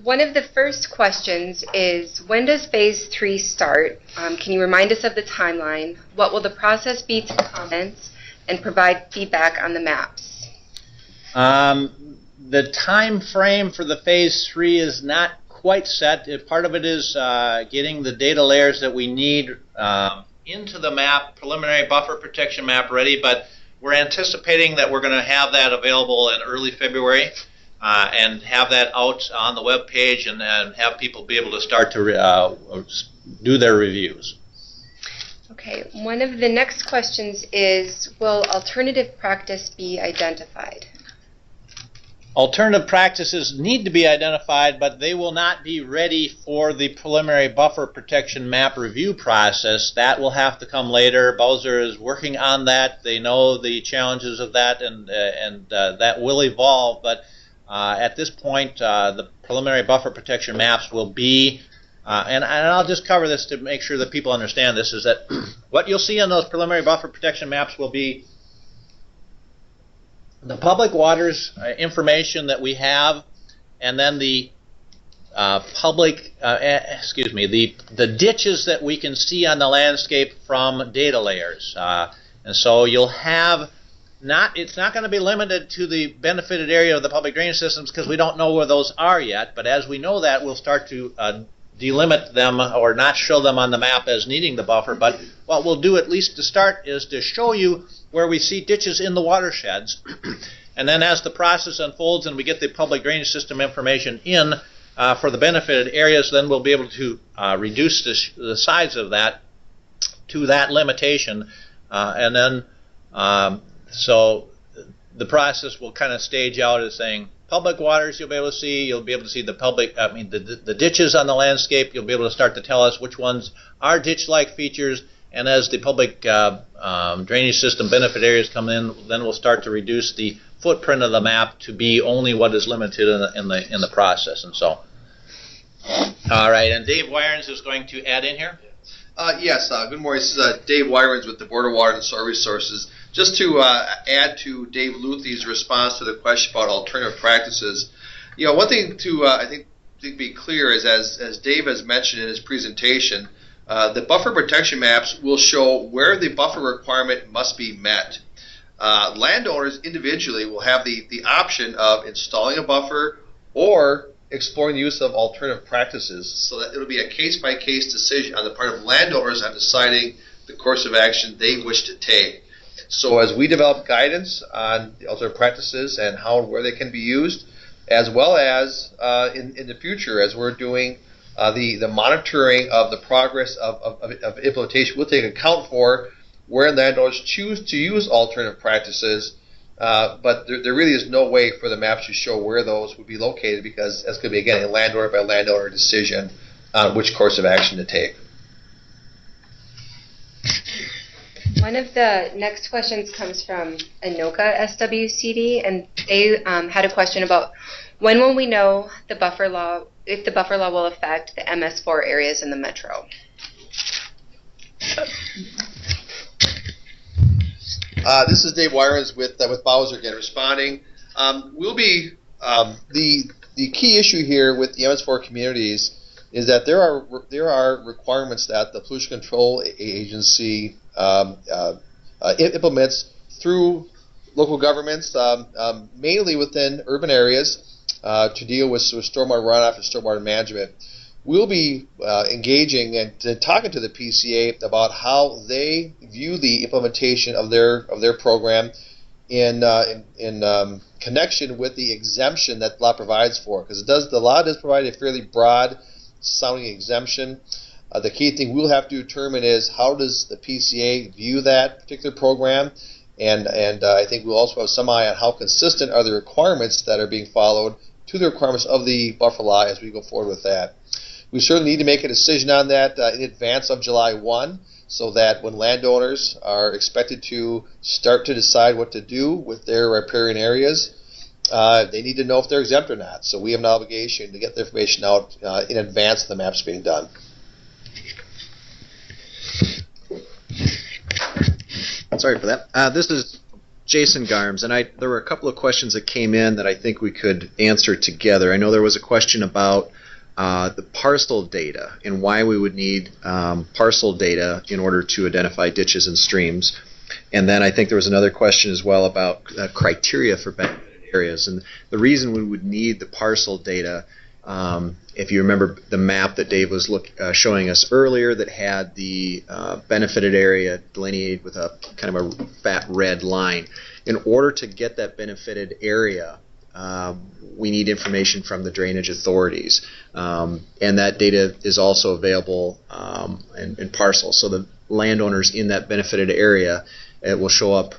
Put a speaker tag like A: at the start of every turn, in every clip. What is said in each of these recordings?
A: One of the first questions is, when does Phase 3 start? Can you remind us of the timeline? What will the process be to comments and provide feedback on the maps?
B: The time frame for the Phase 3 is not quite set. Part of it is getting the data layers that we need into the map, preliminary buffer protection map ready, but we're anticipating that we're going to have that available in early February and have that out on the web page and have people be able to start to do their reviews.
A: Okay, one of the next questions is, will alternative practice be identified?
B: Alternative practices need to be identified, but they will not be ready for the preliminary buffer protection map review process. That will have to come later. Bowser is working on that. They know the challenges of that, and that will evolve. But at this point, the preliminary buffer protection maps will be, and I'll just cover this to make sure that people understand this, is that what you'll see on those preliminary buffer protection maps will be the public waters information that we have, and then the the ditches that we can see on the landscape from data layers. And so you'll have it's not going to be limited to the benefited area of the public drainage systems because we don't know where those are yet. But as we know that, we'll start to delimit them or not show them on the map as needing the buffer. But what we'll do, at least to start, is to show you where we see ditches in the watersheds. And then as the process unfolds and we get the public drainage system information in for the benefited areas, then we'll be able to reduce the size of that to that limitation. And then so the process will kind of stage out as saying, public waters you'll be able to see the public, the ditches on the landscape, you'll be able to start to tell us which ones are ditch-like features. And as the public drainage system benefit areas come in, then we'll start to reduce the footprint of the map to be only what is limited in the process. And so, all right. And Dave Wirens is going to add in here.
C: Yes. Good morning. This is Dave Wirens with the Board of Water and Soil Resources. Just to add to Dave Luthy's response to the question about alternative practices, one thing to I think to be clear is, as Dave has mentioned in his presentation, the buffer protection maps will show where the buffer requirement must be met. Landowners individually will have the option of installing a buffer or exploring the use of alternative practices, so that it will be a case-by-case decision on the part of landowners on deciding the course of action they wish to take. So as we develop guidance on the alternative practices and how and where they can be used, as well as in the future as we're doing the monitoring of the progress of implementation, we'll take account for where landowners choose to use alternative practices, but there really is no way for the maps to show where those would be located, because that's going to be, again, a landowner by landowner decision on which course of action to take.
A: One of the next questions comes from Anoka SWCD, and they had a question about when will we know the buffer law, if the buffer law will affect the MS4 areas in the metro.
C: This is Dave Wirens with Bowser again responding. We'll be the key issue here with the MS4 communities is that there are requirements that the Pollution Control Agency implements through local governments, mainly within urban areas, to deal with stormwater runoff and stormwater management. We'll be engaging and talking to the PCA about how they view the implementation of their program in connection with the exemption that the law provides for, because the law does provide a fairly broad sounding exemption. The key thing we'll have to determine is how does the PCA view that particular program, and I think we'll also have some eye on how consistent are the requirements that are being followed to the requirements of the buffer law as we go forward with that. We certainly need to make a decision on that in advance of July 1, so that when landowners are expected to start to decide what to do with their riparian areas, they need to know if they're exempt or not. So we have an obligation to get the information out in advance of the maps being done. Sorry for that. This is
D: Jason Garms, and there were a couple of questions that came in that I think we could answer together. I know there was a question about the parcel data and why we would need parcel data in order to identify ditches and streams. And then I think there was another question as well about criteria for benefited areas. And the reason we would need the parcel data, if you remember the map that Dave was showing us earlier that had the benefited area delineated with a kind of a fat red line. In order to get that benefited area, we need information from the drainage authorities. And that data is also available in parcels. So the landowners in that benefited area, it will show up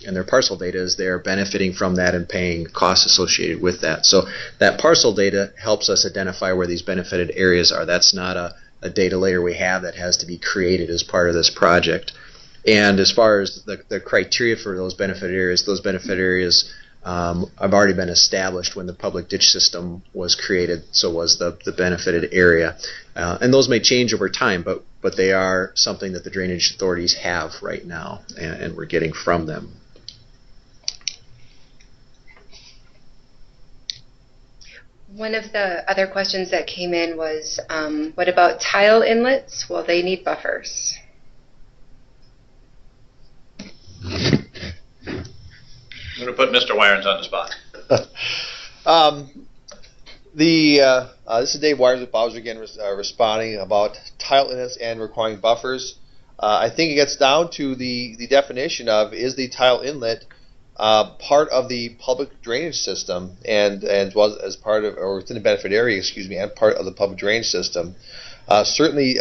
D: in their parcel data as they're benefiting from that and paying costs associated with that. So that parcel data helps us identify where these benefited areas are. That's not a data layer we have that has to be created as part of this project. And as far as the criteria for those benefited areas have already been established when the public ditch system was created, so was the benefited area. And those may change over time, but they are something that the drainage authorities have right now, and we're getting from them.
A: One of the other questions that came in was, what about tile inlets? Well, they need buffers.
B: I'm going to put Mr. Wirens on the spot.
C: This is Dave Wirens with Bowser again, responding about tile inlets and requiring buffers. I think it gets down to the definition of, is the tile inlet part of the public drainage system and was as part of, or within the benefit area, and part of the public drainage system. Certainly,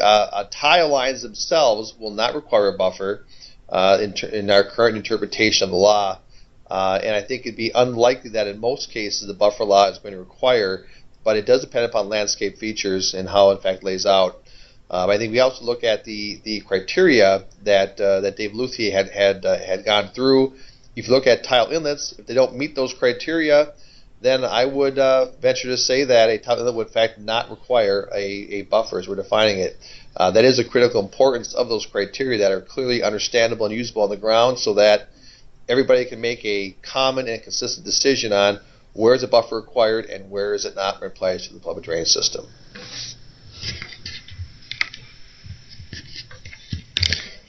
C: tile lines themselves will not require a buffer in our current interpretation of the law. And I think it'd be unlikely that in most cases the buffer law is going to require, but it does depend upon landscape features and how in fact lays out. I think we also look at the criteria that Dave Luthier had gone through. If you look at tile inlets, if they don't meet those criteria, then I would venture to say that a tile inlet would in fact not require a buffer as we're defining it. That is a critical importance of those criteria that are clearly understandable and usable on the ground, so that everybody can make a common and consistent decision on where is a buffer required and where is it not when it applies to the public drainage system.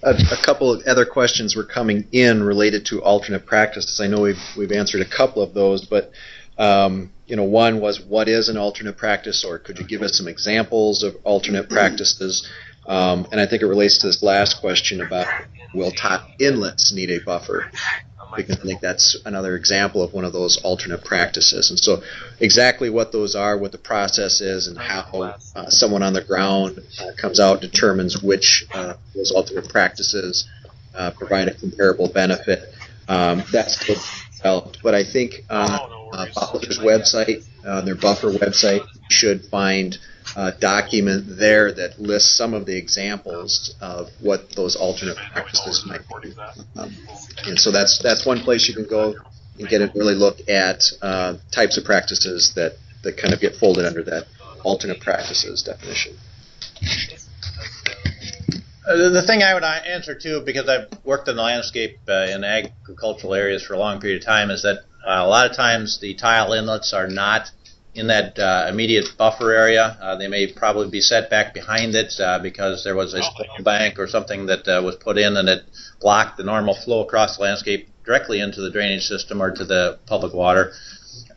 D: A couple of other questions were coming in related to alternate practices. I know we've answered a couple of those, but one was, what is an alternate practice, or could you give us some examples of alternate practices? And I think it relates to this last question about, will tile inlets need a buffer? Because I think that's another example of one of those alternate practices. And so exactly what those are, what the process is, and how someone on the ground comes out and determines which those alternate practices provide a comparable benefit. That's still developed. But I think Bowser's website, their buffer website, should find a document there that lists some of the examples of what those alternate practices might be. And so that's one place you can go and get a really look at types of practices that kind of get folded under that alternate practices definition.
B: The thing I would answer too, because I've worked in the landscape in agricultural areas for a long period of time, is that a lot of times the tile inlets are not in that immediate buffer area. They may probably be set back behind it because there was a bank or something that was put in and it blocked the normal flow across the landscape directly into the drainage system or to the public water.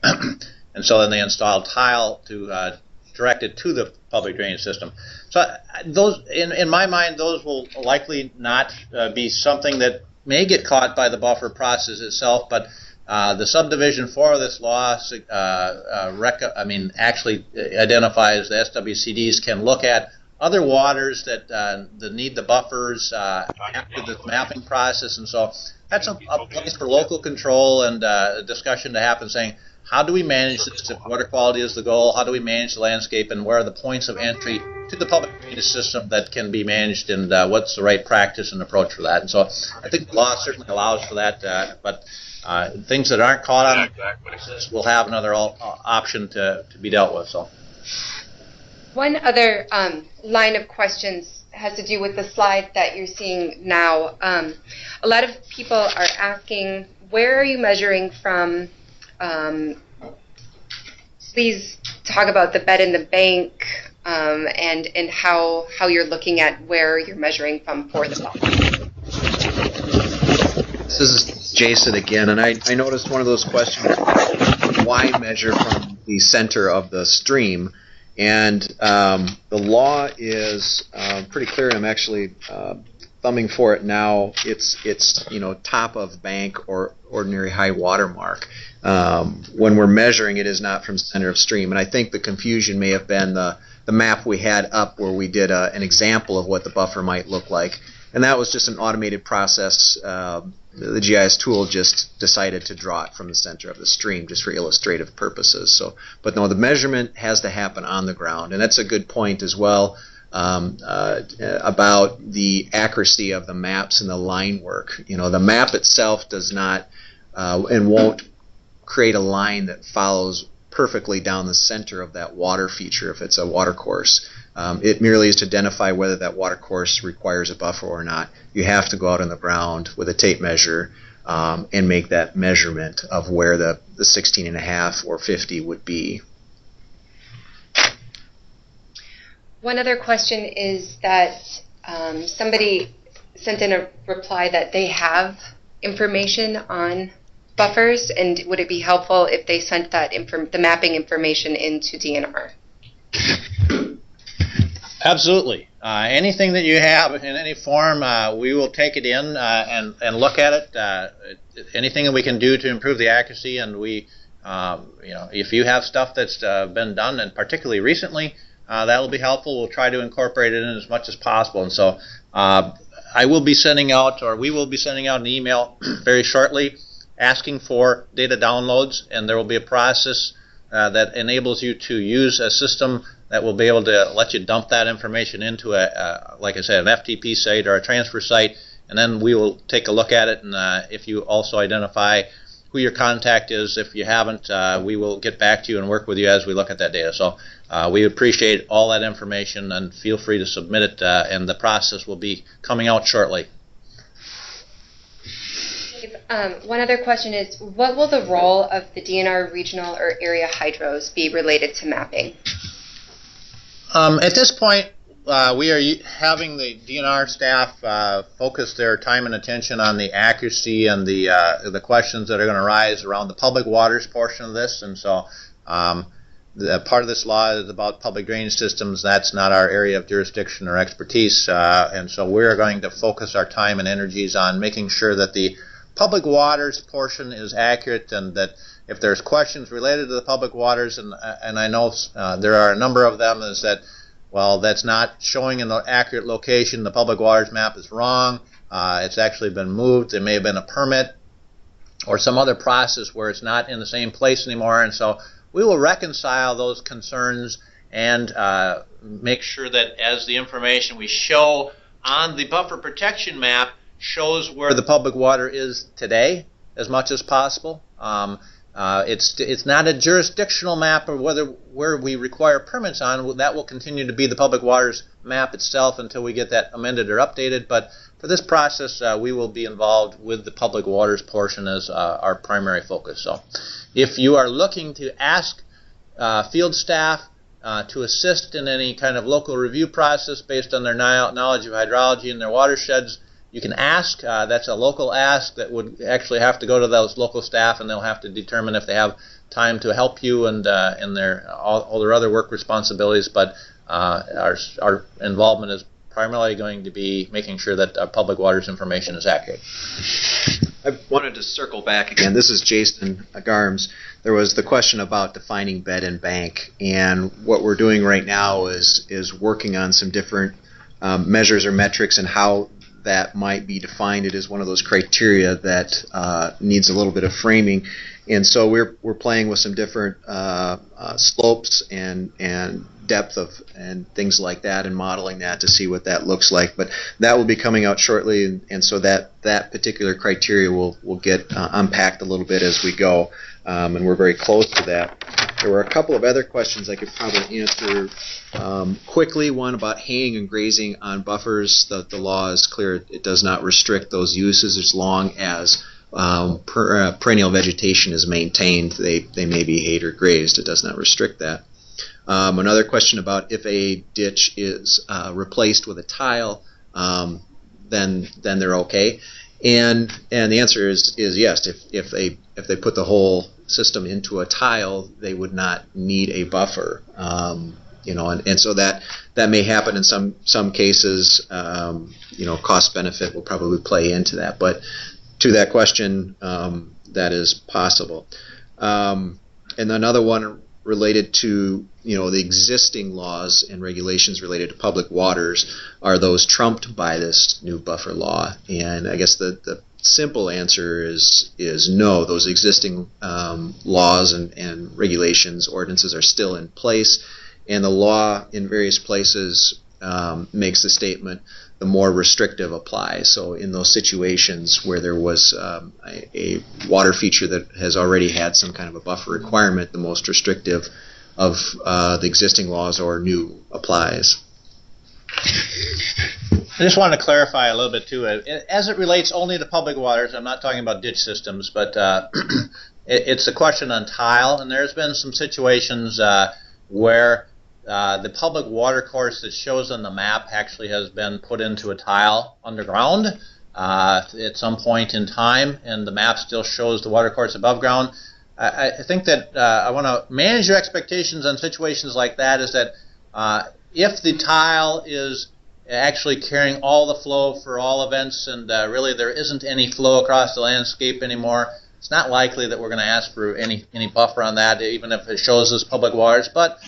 B: And so then they installed tile to direct it to the public drainage system. So those, in my mind, those will likely not be something that may get caught by the buffer process itself, but the subdivision for this law actually identifies the SWCDs can look at other waters that need the buffers after the mapping process, and so that's a place for local control and a discussion to happen, saying, how do we manage this? If water quality is the goal, how do we manage the landscape, and where are the points of entry to the public drainage system that can be managed, and what's the right practice and approach for that? And so I think the law certainly allows for that, but things that aren't caught on this will have another option to be dealt with. So,
A: one other line of questions has to do with the slide that you're seeing now. A lot of people are asking, where are you measuring from? Please talk about the bed in the bank and how you're looking at where you're measuring from for the buffer.
D: This is Jason again, and I noticed one of those questions, why measure from the center of the stream? And the law is pretty clear, and I'm actually thumbing for it now. It's top of bank or ordinary high water mark. When we're measuring, it is not from center of stream. And I think the confusion may have been the map we had up where we did an example of what the buffer might look like. And that was just an automated process. The GIS tool just decided to draw it from the center of the stream just for illustrative purposes. So, but no, the measurement has to happen on the ground. And that's a good point as well about the accuracy of the maps and the line work. The map itself does not and won't create a line that follows perfectly down the center of that water feature if it's a water course. It merely is to identify whether that water course requires a buffer or not. You have to go out on the ground with a tape measure and make that measurement of where the 16.5 or 50 would be.
A: One other question is that somebody sent in a reply that they have information on buffers, and would it be helpful if they sent that the mapping information into DNR?
B: Absolutely. Anything that you have in any form, we will take it in and look at it. Anything that we can do to improve the accuracy, and we, if you have stuff that's been done, and particularly recently, that will be helpful. We'll try to incorporate it in as much as possible. And so I will be sending out, or we will be sending out an email very shortly asking for data downloads, and there will be a process that enables you to use a system that will be able to let you dump that information into like I said, an FTP site or a transfer site, and then we will take a look at it. And if you also identify who your contact is, if you haven't, we will get back to you and work with you as we look at that data. So we appreciate all that information, and feel free to submit it, and the process will be coming out shortly.
A: One other question is, what will the role of the DNR regional or area hydros be related to mapping?
B: At this point, we are having the DNR staff focus their time and attention on the accuracy and the questions that are going to arise around the public waters portion of this. And so part of this law is about public drainage systems. That's not our area of jurisdiction or expertise. And so we're going to focus our time and energies on making sure that the public waters portion is accurate, and that if there's questions related to the public waters, and I know there are a number of them, is that, well, that's not showing in the accurate location. The public waters map is wrong. It's actually been moved. There may have been a permit or some other process where it's not in the same place anymore. And so we will reconcile those concerns and make sure that as the information we show on the buffer protection map shows where the public water is today as much as possible. It's not a jurisdictional map or where we require permits on. That will continue to be the public waters map itself until we get that amended or updated. But for this process, we will be involved with the public waters portion as our primary focus. So if you are looking to ask field staff to assist in any kind of local review process based on their knowledge of hydrology in their watersheds, you can ask. That's a local ask that would actually have to go to those local staff, and they'll have to determine if they have time to help you and in all their other work responsibilities. But our involvement is primarily going to be making sure that public waters information is accurate.
D: I wanted to circle back again. This is Jason Garms. There was the question about defining bed and bank, and what we're doing right now is working on some different measures or metrics and how that might be defined. It is one of those criteria that needs a little bit of framing, and so we're playing with some different slopes and depth of and things like that, and modeling that to see what that looks like. But that will be coming out shortly, and so that particular criteria will get unpacked a little bit as we go, and we're very close to that. There were a couple of other questions I could probably answer quickly. One about haying and grazing on buffers. The law is clear. It does not restrict those uses as long as perennial vegetation is maintained. They may be hayed or grazed. It does not restrict that. Another question about if a ditch is replaced with a tile, then they're okay. And the answer is yes. If they put the whole system into a tile, they would not need a buffer. And so that may happen in some cases. Cost benefit will probably play into that. But to that question, that is possible. And another one related to the existing laws and regulations related to public waters, are those trumped by this new buffer law? And I guess the simple answer is no. Those existing laws and regulations, ordinances are still in place, and the law in various places makes the statement the more restrictive applies. So in those situations where there was a water feature that has already had some kind of a buffer requirement, the most restrictive of the existing laws or new applies.
B: I just wanted to clarify a little bit too. As it relates only to public waters, I'm not talking about ditch systems, but it's a question on tile, and there's been some situations where the public water course that shows on the map actually has been put into a tile underground at some point in time, and the map still shows the water course above ground. I think that I want to manage your expectations on situations like that, is that if the tile is actually carrying all the flow for all events and really there isn't any flow across the landscape anymore, it's not likely that we're going to ask for any buffer on that, even if it shows us public waters. But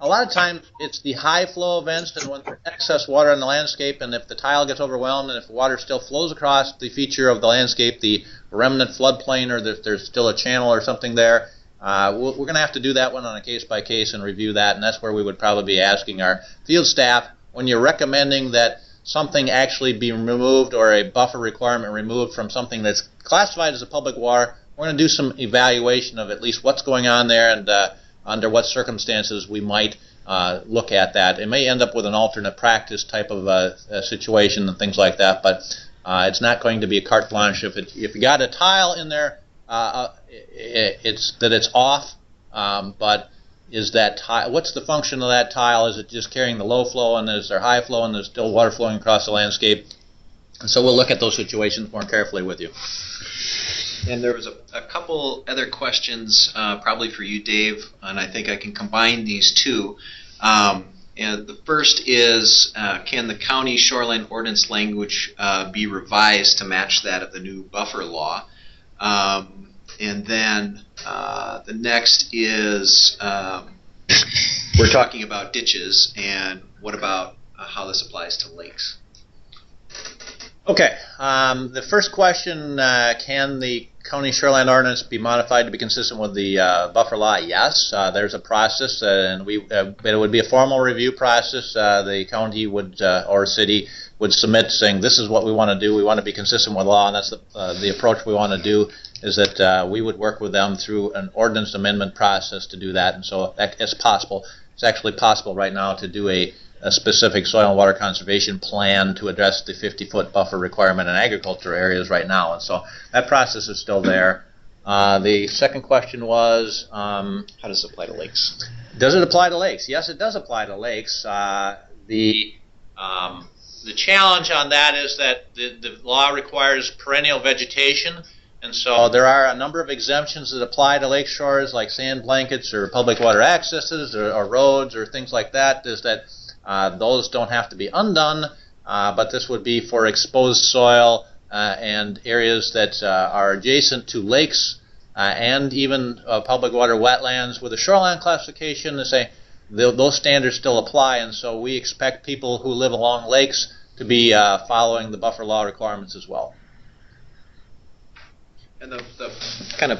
B: a lot of times it's the high flow events, and when there's excess water in the landscape, and if the tile gets overwhelmed and if the water still flows across the feature of the landscape, the remnant floodplain, or if there's still a channel or something there, we're going to have to do that one on a case-by-case and review that, and that's where we would probably be asking our field staff, when you're recommending that something actually be removed or a buffer requirement removed from something that's classified as a public water, we're going to do some evaluation of at least what's going on there and under what circumstances we might look at that. It may end up with an alternate practice type of a situation and things like that, but it's not going to be a carte blanche. If you got a tile in there, it's off, but is that tile, what's the function of that tile? Is it just carrying the low flow, and is there high flow and there's still water flowing across the landscape? And so we'll look at those situations more carefully with you.
D: And there was a couple other questions probably for you, Dave, and I think I can combine these two. And the first is, can the county shoreline ordinance language be revised to match that of the new buffer law? And then the next is, we're talking about ditches, and what about how this applies to lakes?
B: Okay, the first question, can the county shoreline ordinance be modified to be consistent with the buffer law? Yes, there's a process, and it would be a formal review process. The county would or city would submit saying, this is what we want to do. We want to be consistent with law, and that's the approach we want to do, is that we would work with them through an ordinance amendment process to do that. And so it's possible. It's actually possible right now to do a specific soil and water conservation plan to address the 50-foot buffer requirement in agriculture areas right now. And so that process is still there. The second question was,
D: how does it apply to lakes?
B: Does it apply to lakes? Yes, it does apply to lakes. The challenge on that is that the law requires perennial vegetation, and so there are a number of exemptions that apply to lake shores, like sand blankets or public water accesses or roads or things like that. Is that those don't have to be undone, but this would be for exposed soil and areas that are adjacent to lakes and even public water wetlands with a shoreline classification. To say those standards still apply, and so we expect people who live along lakes to be following the buffer law requirements as well.
D: And the kind of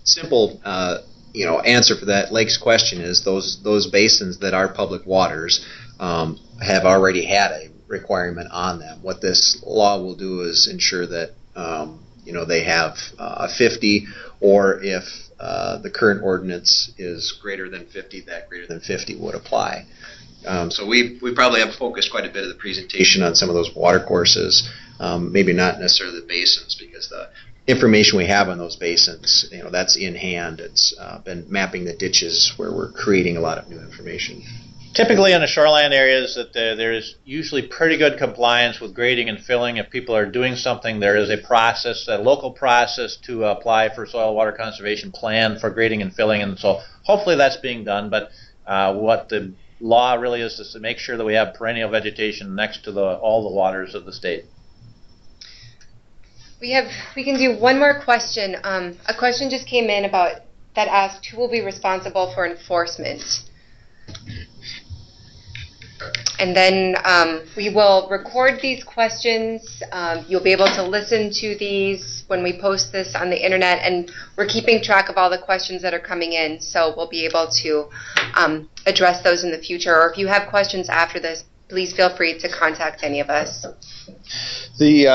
D: simple answer for that lakes question is those basins that are public waters have already had a requirement on them. What this law will do is ensure that they have 50, or if the current ordinance is greater than 50, that greater than 50 would apply. So we probably have focused quite a bit of the presentation on some of those water courses, maybe not necessarily the basins, because the information we have on those basins, that's in hand. It's been mapping the ditches where we're creating a lot of new information.
B: Typically in the shoreline areas, that there is usually pretty good compliance with grading and filling. If people are doing something, there is a process, a local process to apply for soil water conservation plan for grading and filling, and so hopefully that's being done. But what the law really is to make sure that we have perennial vegetation next to all the waters of the state.
A: We can do one more question. A question just came in that asked who will be responsible for enforcement. And then we will record these questions. You'll be able to listen to these when we post this on the internet, and we're keeping track of all the questions that are coming in, so we'll be able to address those in the future. Or if you have questions after this, please feel free to contact any of us.
C: The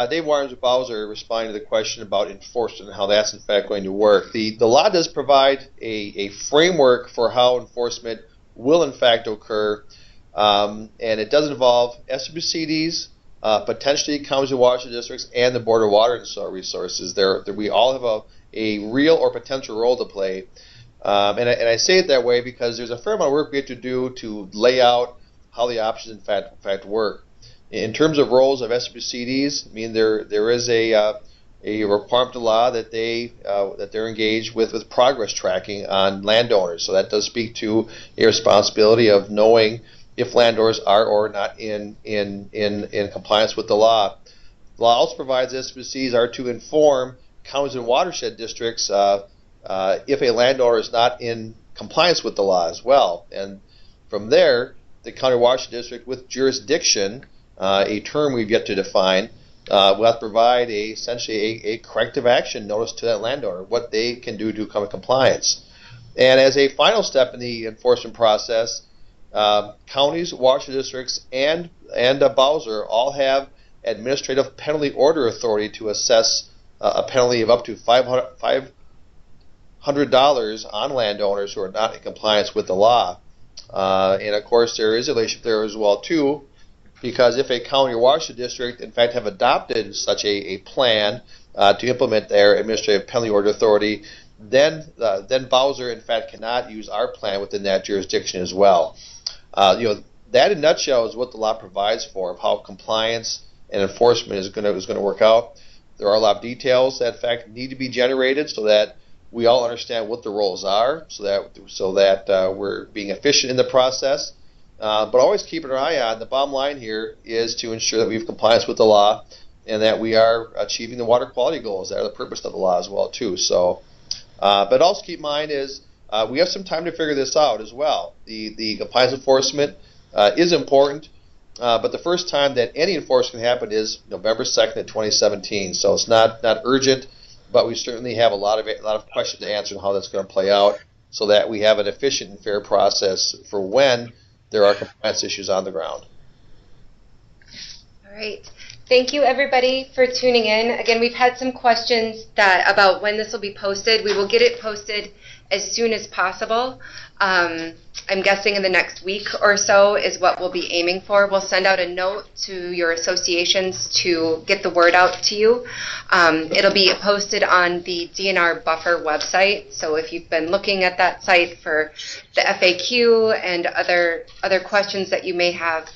C: Dave Warren with Bowser responding to the question about enforcement and how that's in fact going to work. The law does provide a framework for how enforcement will in fact occur. And it does involve SWCDs, potentially counties and watershed districts, and the Board of Water and Soil Resources. We all have a real or potential role to play. And I say it that way because there's a fair amount of work we have to do to lay out how the options in fact work. In terms of roles of SWCDs, I mean there is a requirement to law that they're engaged with progress tracking on landowners. So that does speak to a responsibility of knowing if landowners are or not in compliance with the law. The law also provides SWCs are to inform counties and watershed districts if a landowner is not in compliance with the law as well. And from there, the county watershed district with jurisdiction, a term we've yet to define, will have to provide essentially a corrective action notice to that landowner, what they can do to come in compliance. And as a final step in the enforcement process, counties, watershed districts, and Bowser all have administrative penalty order authority to assess a penalty of up to $500 on landowners who are not in compliance with the law. And of course, there is a relationship there as well too, because if a county or watershed district in fact have adopted such a plan to implement their administrative penalty order authority, then Bowser in fact cannot use our plan within that jurisdiction as well. That in a nutshell is what the law provides for, of how compliance and enforcement is going to work out. There are a lot of details that in fact need to be generated so that we all understand what the roles are, so that we're being efficient in the process. But always keeping an eye on the bottom line here is to ensure that we have compliance with the law and that we are achieving the water quality goals that are the purpose of the law as well too. So, but also keep in mind is we have some time to figure this out as well. The compliance enforcement is important, but the first time that any enforcement can happen is November 2nd of 2017. So it's not urgent, but we certainly have a lot of questions to answer on how that's going to play out, so that we have an efficient and fair process for when there are compliance issues on the ground.
A: All right. Thank you, everybody, for tuning in. Again, we've had some questions about when this will be posted. We will get it posted as soon as possible. I'm guessing in the next week or so is what we'll be aiming for. We'll send out a note to your associations to get the word out to you. It'll be posted on the DNR Buffer website. So if you've been looking at that site for the FAQ and other questions that you may have,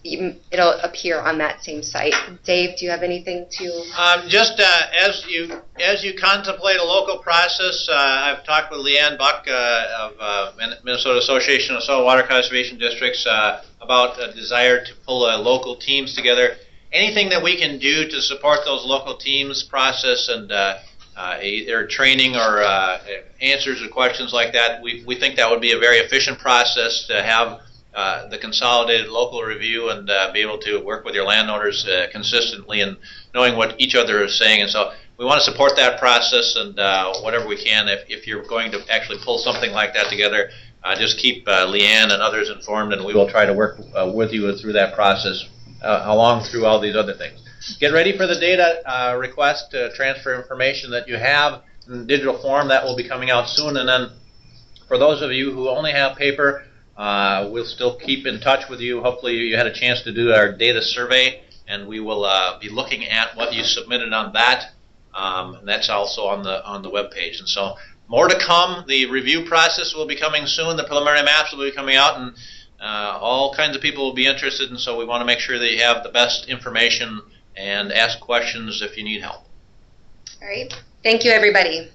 A: it'll appear on that same site. Dave, do you have anything to?
B: Just as you contemplate a local process, I've talked with Leanne Buck of Minnesota Association of Soil Water Conservation Districts about a desire to pull local teams together. Anything that we can do to support those local teams process and either training or answers to questions like that, we think that would be a very efficient process to have the consolidated local review and be able to work with your landowners consistently and knowing what each other is saying. And so we want to support that process, and whatever we can, if you're going to actually pull something like that together, just keep Leanne and others informed, and we will try to work with you through that process along through all these other things. get ready for the data request to transfer information that you have in digital form. That will be coming out soon. And then for those of you who only have paper, we'll still keep in touch with you. Hopefully you had a chance to do our data survey, and we will be looking at what you submitted on that. And that's also on the web page. And so more to come. The review process will be coming soon. The preliminary maps will be coming out, and all kinds of people will be interested. And so we want to make sure that you have the best information and ask questions if you need help.
A: All right. Thank you, everybody.